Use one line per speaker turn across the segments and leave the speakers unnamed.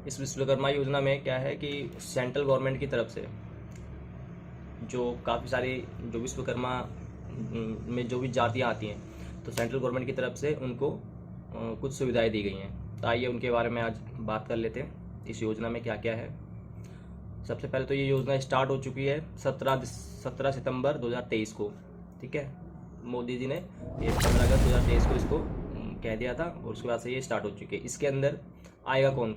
इस विश्वकर्मा योजना में क्या है कि सेंट्रल गवर्नमेंट की तरफ से जो काफ़ी सारी जो विश्वकर्मा में जो भी जातियाँ आती हैं, तो सेंट्रल गवर्नमेंट की तरफ से उनको कुछ सुविधाएं दी गई हैं। तो आइए उनके बारे में आज बात कर लेते हैं, इस योजना में क्या क्या है। सबसे पहले तो ये योजना स्टार्ट हो चुकी है 17 सितंबर 2023 को। ठीक है, मोदी जी ने ये 15 अगस्त 2023 को इसको कह दिया था और उसके बाद से ये स्टार्ट हो चुकी है। इसके अंदर आएगा कौन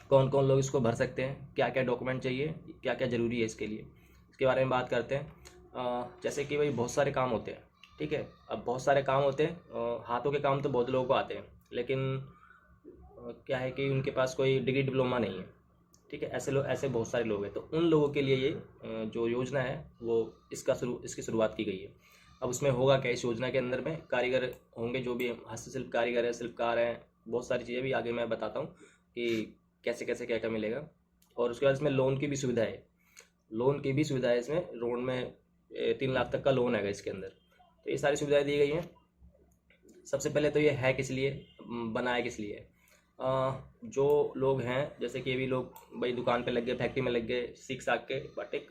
कौन कौन लोग इसको भर सकते हैं, क्या क्या डॉक्यूमेंट चाहिए, क्या क्या ज़रूरी है इसके लिए, इसके बारे में बात करते हैं। जैसे कि भाई बहुत सारे काम होते हैं। ठीक है, अब बहुत सारे काम होते हैं, हाथों के काम तो बहुत लोगों को आते हैं, लेकिन क्या है कि उनके पास कोई डिग्री डिप्लोमा नहीं है। ठीक है, ऐसे बहुत सारे लोग हैं, तो उन लोगों के लिए ये जो योजना है वो इसकी शुरुआत की गई है। अब उसमें होगा क्या, इस योजना के अंदर में कारीगर होंगे, जो भी हस्तशिल्प कारीगर है, शिल्पकार हैं, बहुत सारी चीज़ें भी आगे मैं बताता हूँ कि कैसे कैसे क्या क्या मिलेगा। और उसके बाद इसमें लोन की भी सुविधा है। इसमें लोन में 3 लाख तक का लोन है इसके अंदर। तो ये सारी सुविधाएं दी गई हैं। सबसे पहले तो ये है किस लिए, बनाया किस लिए। जो लोग हैं, जैसे कि ये भी लोग भाई दुकान पे लग गए, फैक्ट्री में लग गए, सीख साख के, बट एक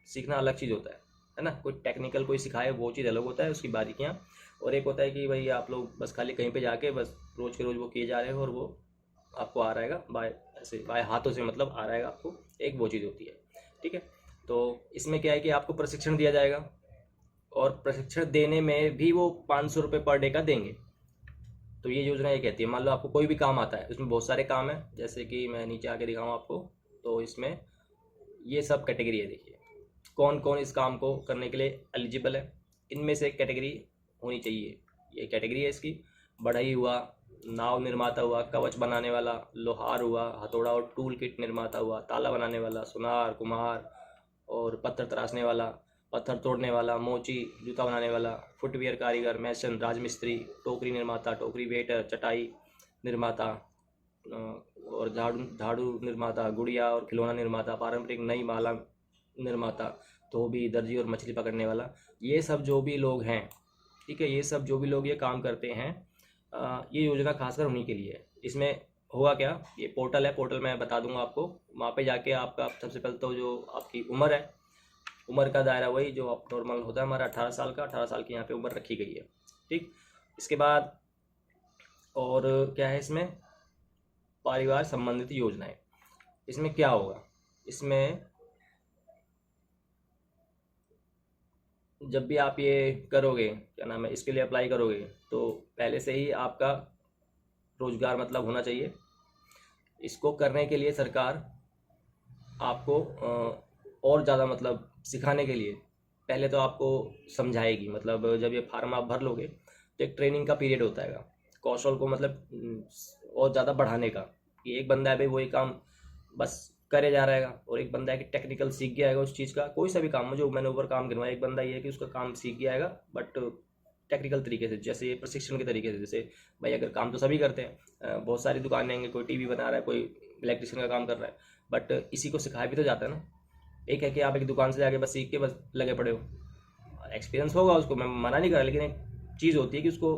सीखना अलग चीज़ होता है ना। कोई टेक्निकल कोई सिखाए वो चीज़ अलग होता है, उसकी बारीकियाँ। और एक होता है कि भाई आप लोग बस खाली कहीं पे जाके बस रोज़ के रोज़ वो किए जा रहे हो और वो आपको आ रहेगा बाय हाथों से, मतलब आ रहेगा आपको, एक वो चीज़ होती है। ठीक है, तो इसमें क्या है कि आपको प्रशिक्षण दिया जाएगा और प्रशिक्षण देने में भी वो 500 रुपये पर डे का देंगे। तो ये योजना ये कहती है, मान लो आपको कोई भी काम आता है, इसमें बहुत सारे काम है, जैसे कि मैं नीचे आके दिखाऊँ आपको, तो इसमें ये सब कैटेगरी है। देखिए कौन कौन इस काम को करने के लिए एलिजिबल है, इनमें से एक कैटेगरी होनी चाहिए। ये कैटेगरी है इसकी। बढ़ई हुआ, नाव निर्माता हुआ, कवच बनाने वाला, लोहार हुआ, हथौड़ा और टूल किट निर्माता हुआ, ताला बनाने वाला, सुनार, कुम्हार और पत्थर तराशने वाला, पत्थर तोड़ने वाला, मोची, जूता बनाने वाला, फुटवियर कारीगर, मैसन, राजमिस्त्री, टोकरी निर्माता, टोकरी वेटर, चटाई निर्माता और झाड़ू झाड़ू निर्माता, गुड़िया और खिलौना निर्माता, पारंपरिक नई माला निर्माता, धोबी, दर्जी और मछली पकड़ने वाला। ये सब जो भी लोग हैं, ठीक है, ये सब जो भी लोग ये काम करते हैं, ये योजना खासकर उन्हीं के लिए है। इसमें होगा क्या, ये पोर्टल है, पोर्टल मैं बता दूंगा आपको। वहाँ पे जाके आपका सबसे पहले तो जो आपकी उम्र है, उम्र का दायरा वही जो आप नॉर्मल होता है हमारा 18 साल का, 18 साल की यहाँ पे उम्र रखी गई है। ठीक, इसके बाद और क्या है इसमें, परिवार संबंधित योजनाएं। इसमें क्या होगा, इसमें जब भी आप ये करोगे, क्या नाम है, इसके लिए अप्लाई करोगे, तो पहले से ही आपका रोजगार मतलब होना चाहिए। इसको करने के लिए सरकार आपको और ज़्यादा मतलब सिखाने के लिए पहले तो आपको समझाएगी। मतलब जब ये फार्म आप भर लोगे तो एक ट्रेनिंग का पीरियड होता है, कौशल को मतलब और ज़्यादा बढ़ाने का। कि एक बंदा है भाई वही काम बस करे जा रहेगा, और एक बंदा है कि टेक्निकल सीख गया है उस चीज़ का, कोई सा भी काम, जो मैंने ऊपर काम गिनवाया, एक बंदा ये है कि उसका काम सीख गया है बट टेक्निकल तरीके से, जैसे ये प्रशिक्षण के तरीके से। जैसे भाई अगर काम तो सभी करते हैं, बहुत सारी दुकानें हैं, कोई टीवी बना रहा है, कोई इलेक्ट्रिशियन का काम कर रहा है, बट इसी को सिखाया भी तो जाता है ना। एक है कि आप एक दुकान से जाके बस सीख के बस लगे पड़े हो, एक्सपीरियंस होगा उसको, मैं मना नहीं कर रहा, लेकिन एक चीज़ होती है कि उसको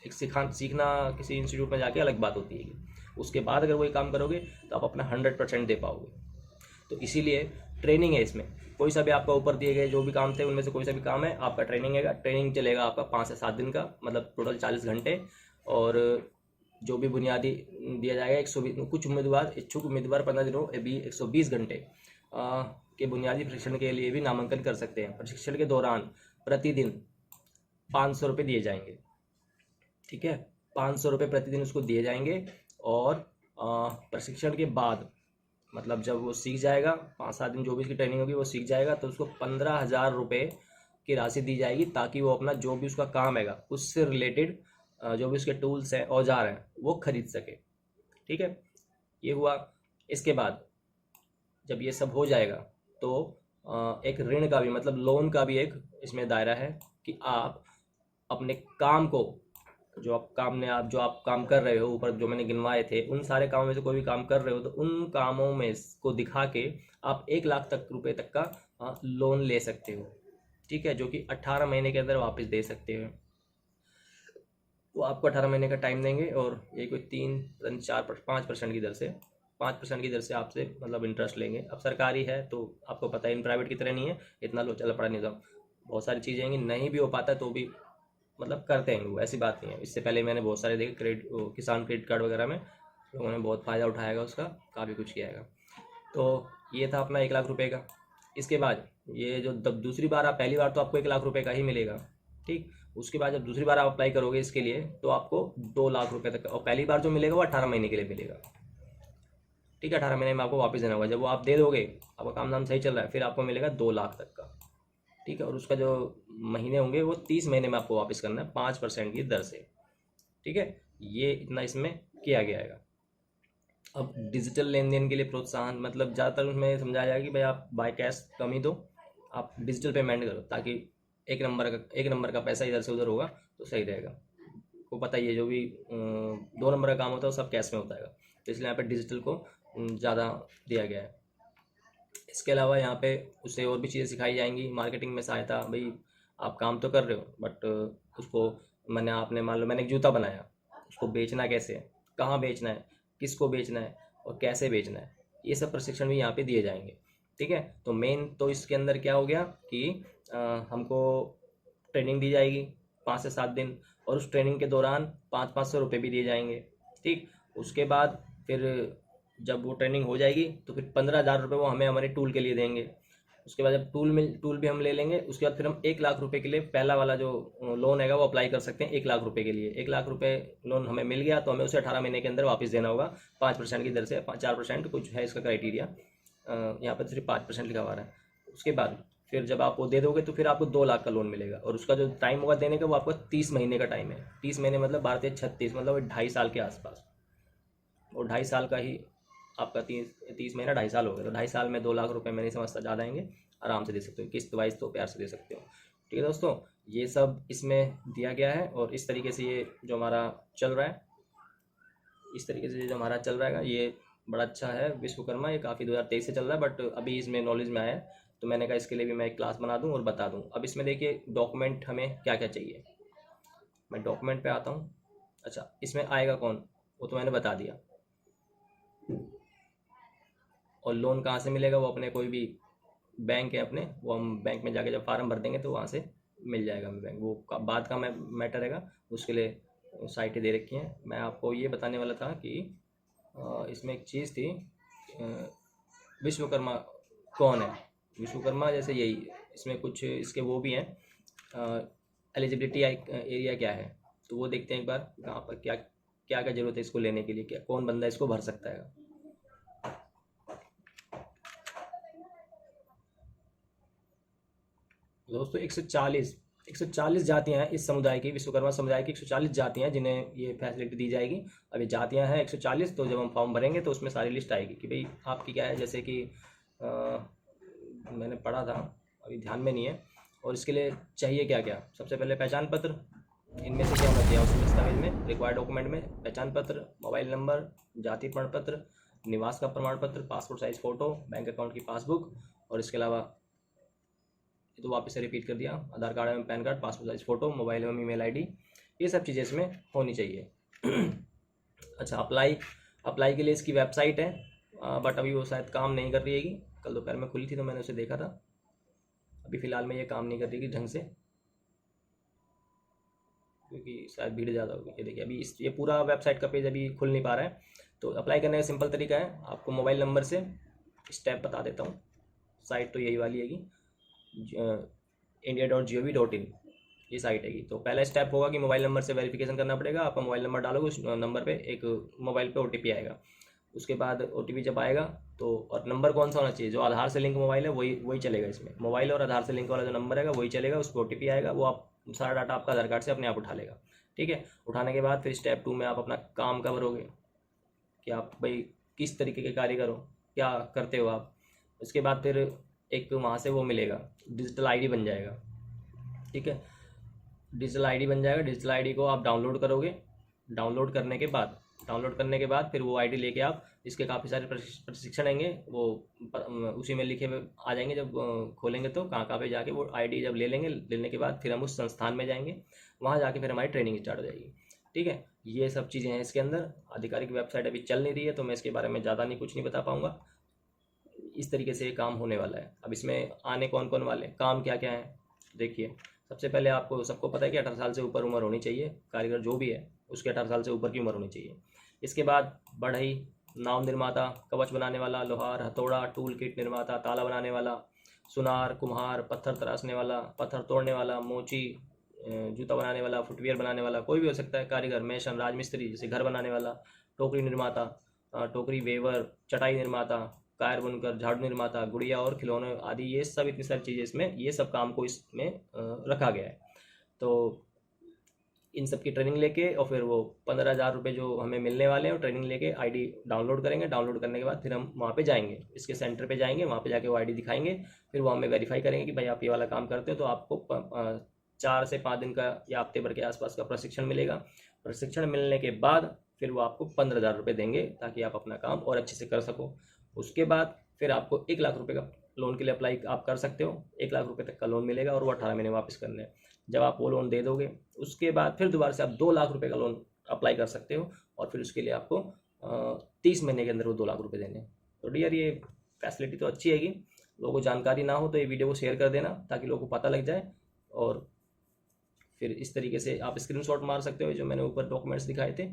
एक सीखना किसी इंस्टीट्यूट में जाके अलग बात होती है कि उसके बाद अगर वही काम करोगे तो आप अपना 100% दे पाओगे। तो इसीलिए ट्रेनिंग है इसमें। कोई सा भी आपका ऊपर दिए गए जो भी काम थे उनमें से कोई सा भी काम है, आपका ट्रेनिंग है। ट्रेनिंग चलेगा आपका 5 से 7 दिन का, मतलब टोटल 40 घंटे। और जो भी बुनियादी दिया जाएगा 120, कुछ उम्मीदवार इच्छुक उम्मीदवार 15 दिनों भी 120 घंटे के बुनियादी प्रशिक्षण के लिए भी नामांकन कर सकते हैं। प्रशिक्षण के दौरान प्रतिदिन 500 रुपये दिए जाएंगे। ठीक है, 500 रुपये प्रतिदिन उसको दिए जाएंगे। और प्रशिक्षण के बाद मतलब जब वो सीख जाएगा, 5-7 दिन जो भी उसकी ट्रेनिंग होगी वो सीख जाएगा, तो उसको 15,000 रुपये की राशि दी जाएगी, ताकि वो अपना जो भी उसका काम है उससे रिलेटेड जो भी उसके टूल्स हैं, औजार हैं, वो खरीद सके। ठीक है, ये हुआ। इसके बाद जब ये सब हो जाएगा तो एक ऋण का भी, मतलब लोन का भी एक इसमें दायरा है कि आप अपने काम को, जो आप काम कर रहे हो, ऊपर जो मैंने गिनवाए थे, उन सारे कामों में से कोई भी काम कर रहे हो तो उन कामों में को दिखा के आप 1 लाख तक रुपए तक का लोन ले सकते हो। ठीक है, जो कि 18 महीने के अंदर वापस दे सकते हो। वो आपको 18 महीने का टाइम देंगे और ये कोई 3, 4, 5% की दर से 5% की दर से आपसे मतलब इंटरेस्ट लेंगे। अब सरकारी है तो आपको पता है, इन प्राइवेट की तरह नहीं है, इतना लो चला पड़ा निज़ाम। बहुत सारी चीज़ें हैं, नहीं भी हो पाता तो भी मतलब करते हैं लोग, ऐसी बात नहीं है। इससे पहले मैंने बहुत सारे देखे किसान क्रेडिट कार्ड वगैरह में लोगों ने बहुत फ़ायदा उठाएगा उसका, काफ़ी कुछ किया है। तो ये था अपना 1 लाख रुपए का। इसके बाद ये जो जब दूसरी बार आप, पहली बार तो आपको 1 लाख रुपए का ही मिलेगा, ठीक। उसके बाद जब दूसरी बार आप अप्लाई करोगे इसके लिए तो आपको 2 लाख रुपए तक, और पहली बार जो मिलेगा वो 18 महीने के लिए मिलेगा, ठीक है। 18 महीने में आपको वापस देना होगा। जब वो आप दे दोगे, आपका काम धाम सही चल रहा है, फिर आपको मिलेगा 2 लाख तक का, ठीक है। और उसका जो महीने होंगे वो 30 महीने में आपको वापस करना है 5% की दर से, ठीक है। ये इतना इसमें किया गया है। अब डिजिटल लेन देन के लिए प्रोत्साहन, मतलब ज़्यादातर उसमें समझाया जाएगा कि भाई आप बाय कैश कम ही दो, आप डिजिटल पेमेंट करो, ताकि एक नंबर का पैसा इधर से उधर होगा तो सही रहेगा। को पता ही है, जो भी 2 नंबर का काम होता है वो सब कैश में होता है, तो इसलिए यहाँ पे डिजिटल को ज़्यादा दिया गया है। इसके अलावा यहाँ पे उससे और भी चीज़ें सिखाई जाएंगी। मार्केटिंग में सहायता, भाई आप काम तो कर रहे हो बट उसको, आपने मान लो मैंने एक जूता बनाया, उसको बेचना कैसे है, कहाँ बेचना है, किसको बेचना है और कैसे बेचना है, ये सब प्रशिक्षण भी यहाँ पे दिए जाएंगे, ठीक है। तो मेन तो इसके अंदर क्या हो गया कि हमको ट्रेनिंग दी जाएगी 5 से 7 दिन, और उस ट्रेनिंग के दौरान 500-500 रुपये भी दिए जाएंगे, ठीक। उसके बाद फिर जब वो ट्रेनिंग हो जाएगी तो फिर 15,000 रुपये वो हमें हमारे टूल के लिए देंगे। उसके बाद जब टूल भी हम ले लेंगे, उसके बाद फिर हम 1 लाख रुपए के लिए पहला वाला जो लोन हैगा वो अप्लाई कर सकते हैं 1 लाख रुपए के लिए। 1 लाख रुपए लोन हमें मिल गया तो हमें उसे 18 महीने के अंदर वापस देना होगा 5% की दर से, 4% कुछ है इसका क्राइटेरिया, यहाँ पर सिर्फ 5% लिखा हुआ है। उसके बाद फिर जब आप वो दे दोगे तो फिर आपको 2 लाख का लोन मिलेगा, और उसका जो टाइम होगा देने का वो आपको 30 महीने का टाइम है। 30 महीने मतलब 12×36 मतलब 2.5 साल के आसपास, और 2.5 साल का ही आपका 30 महीना 2.5 साल हो गया। तो 2.5 साल में 2 लाख रुपए मैं नहीं समझता ज़्यादा आएंगे, आराम से दे सकते हो, किस्त वाइज तो प्यार से दे सकते हो, ठीक है दोस्तों। ये सब इसमें दिया गया है, और इस तरीके से ये जो हमारा चल रहा है, इस तरीके से जो हमारा चल रहा है ये बड़ा अच्छा है विश्वकर्मा। ये काफ़ी 2023 से चल रहा है, बट अभी इसमें नॉलेज में आया है तो मैंने कहा इसके लिए भी मैं एक क्लास बना दूँ और बता दूँ। अब इसमें देखिए डॉक्यूमेंट हमें क्या क्या चाहिए, मैं डॉक्यूमेंट पे आता हूँ। अच्छा, इसमें आएगा कौन, वो तो मैंने बता दिया। और लोन कहाँ से मिलेगा, वो अपने कोई भी बैंक है अपने, वो हम बैंक में जाके जब फार्म भर देंगे तो वहाँ से मिल जाएगा हमें बैंक, वो बात का मैटर रहेगा, उसके लिए साइटें दे रखी हैं। मैं आपको ये बताने वाला था कि इसमें एक चीज़ थी, विश्वकर्मा कौन है। विश्वकर्मा जैसे यही, इसमें कुछ इसके वो भी हैं, एलिजिबिलिटी एरिया क्या है, तो वो देखते हैं एक बार, कहाँ पर क्या क्या क्या जरूरत है इसको लेने के लिए, क्या कौन बंदा इसको भर सकता है। दोस्तों 140 जातियां हैं इस समुदाय की, विश्वकर्मा समुदाय की 140 जातियां हैं जिन्हें ये फैसिलिटी दी जाएगी। अभी जातियां हैं 140, तो जब हम फॉर्म भरेंगे तो उसमें सारी लिस्ट आएगी कि भाई आपकी क्या है। जैसे कि मैंने पढ़ा था, अभी ध्यान में नहीं है। और इसके लिए चाहिए क्या क्या, सबसे पहले पहचान पत्र, इनमें से क्या होना चाहिए उस दस्तावेज में, रिक्वायर्ड डॉक्यूमेंट में पहचान पत्र, मोबाइल नंबर, जाति प्रमाण पत्र, निवास का प्रमाण पत्र, passport size photo, bank account की पासबुक, और इसके अलावा तो वापस से रिपीट कर दिया, आधार कार्ड एवं pan card, passport size photo, mobile एवं ईमेल आईडी, ये सब चीज़ें इसमें होनी चाहिए। अच्छा, अप्लाई के लिए इसकी वेबसाइट है, बट अभी वो शायद काम नहीं कर रही है। कल दोपहर में खुली थी तो मैंने उसे देखा था, अभी फ़िलहाल में ये काम नहीं कर रही ढंग से, क्योंकि शायद भीड़ ज़्यादा होगी। ये देखिए अभी ये पूरा वेबसाइट का पेज अभी खुल नहीं पा रहा है। तो अप्लाई करने का सिंपल तरीका है, आपको मोबाइल नंबर से, स्टेप बता देता हूँ, साइट तो यही वाली हैगी, india.gov.in ये साइट हैगी। तो पहला स्टेप होगा कि मोबाइल नंबर से वेरिफिकेशन करना पड़ेगा। आपका मोबाइल नंबर डालोगे, उस नंबर पे एक मोबाइल पे OTP आएगा। उसके बाद OTP जब आएगा तो, और नंबर कौन सा होना चाहिए, जो आधार से लिंक मोबाइल है वही चलेगा इसमें। मोबाइल और आधार से लिंक वाला जो नंबर है वही चलेगा, उस पर OTP आएगा, वो आप सारा डाटा आपका आधार कार्ड से अपने आप उठा लेगा, ठीक है। उठाने के बाद फिर स्टेप 2 में आप अपना काम करोगे कि आप भाई किस तरीके के कार्य करो, क्या करते हो आप। उसके बाद फिर एक वहाँ से वो मिलेगा, डिजिटल ID बन जाएगा, ठीक है। डिजिटल ID बन जाएगा, डिजिटल ID को आप डाउनलोड करोगे। डाउनलोड करने के बाद फिर वो ID लेके आप, इसके काफ़ी सारे प्रशिक्षण आएंगे, वो उसी में लिखे हुए आ जाएंगे। जब खोलेंगे तो कहाँ पे जाके वो ID जब ले लेंगे, लेने के बाद फिर हम उस संस्थान में जाएंगे, वहाँ जाके फिर हमारी ट्रेनिंग स्टार्ट हो जाएगी, ठीक है। ये सब चीज़ें हैं इसके अंदर। आधिकारिक वेबसाइट अभी चल नहीं रही है तो मैं इसके बारे में ज़्यादा कुछ नहीं बता पाऊँगा। इस तरीके से ये काम होने वाला है। अब इसमें आने कौन कौन वाले काम क्या क्या है देखिए। सबसे पहले आपको सबको पता है कि 18 साल से ऊपर उम्र होनी चाहिए, कारीगर जो भी है उसके 18 साल से ऊपर की उम्र होनी चाहिए। इसके बाद बढ़ई, नाव निर्माता, कवच बनाने वाला, लोहार, हथौड़ा, टूल किट निर्माता, ताला बनाने वाला, सुनार, कुम्हार, पत्थर तराशने वाला, पत्थर तोड़ने वाला, मोची, जूता बनाने वाला, फुटवियर बनाने वाला, कोई भी हो सकता है कारीगर, मेसन, राजमिस्त्री जैसे घर बनाने वाला, टोकरी निर्माता, टोकरी वेवर, चटाई निर्माता, कायर बुनकर, झाड़ू निर्माता, गुड़िया और खिलौने आदि, ये सब इतनी सारी चीज़ें इसमें, ये सब काम को इसमें रखा गया है। तो इन सब की ट्रेनिंग लेके और फिर वो 15,000 रुपये जो हमें मिलने वाले हैं, ट्रेनिंग लेके आईडी डाउनलोड करेंगे। डाउनलोड करने के बाद फिर हम वहाँ पे जाएंगे, इसके सेंटर पे जाएंगे, वहाँ पे जाके वो आईडी दिखाएंगे। फिर वो हमें वेरीफाई करेंगे कि भाई आप ये वाला काम करते हो, तो आपको 4 से 5 दिन का या हफ्ते भर के आसपास का प्रशिक्षण मिलेगा। प्रशिक्षण मिलने के बाद फिर वो आपको 15,000 रुपये देंगे ताकि आप अपना काम और अच्छे से कर सको। उसके बाद फिर आपको 1 लाख रुपये का लोन के लिए अप्लाई आप कर सकते हो। 1 लाख रुपये तक का लोन मिलेगा और वो 18 महीने वापस करने हैं। जब आप वो लोन दे दोगे उसके बाद फिर दोबारा से आप 2 लाख रुपये का लोन अप्लाई कर सकते हो और फिर उसके लिए आपको 30 महीने के अंदर वो 2 लाख रुपये देने हैं। तो डियर ये फैसिलिटी तो अच्छी हैगी। लोगों को जानकारी ना हो तो ये वीडियो को शेयर कर देना ताकि लोगों को पता लग जाए। और फिर इस तरीके से आप स्क्रीनशॉट मार सकते हो, जो मैंने ऊपर डॉक्यूमेंट्स दिखाए थे,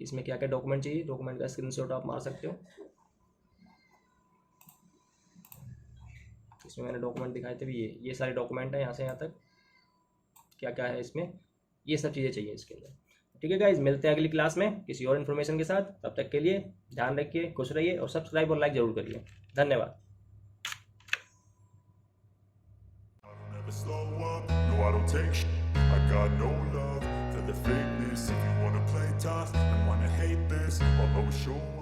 इसमें क्या क्या डॉक्यूमेंट चाहिए, डॉक्यूमेंट का स्क्रीनशॉट आप मार सकते हो। इसमें मैंने डॉक्यूमेंट दिखाए थे भी, ये सारे डॉक्यूमेंट हैं यहाँ से यहाँ तक, क्या क्या है इसमें, ये सब चीज़ें चाहिए इसके अंदर। ठीक है गाइज, मिलते हैं अगली क्लास में किसी और इन्फॉर्मेशन के साथ। तब तक के लिए ध्यान रखिए, खुश रहिए और सब्सक्राइब और लाइक जरूर करिए। धन्यवाद।
Never slow up, no I don't take shit. I got no love for the fakeness. If you wanna play tough and wanna hate this, I'll always show up.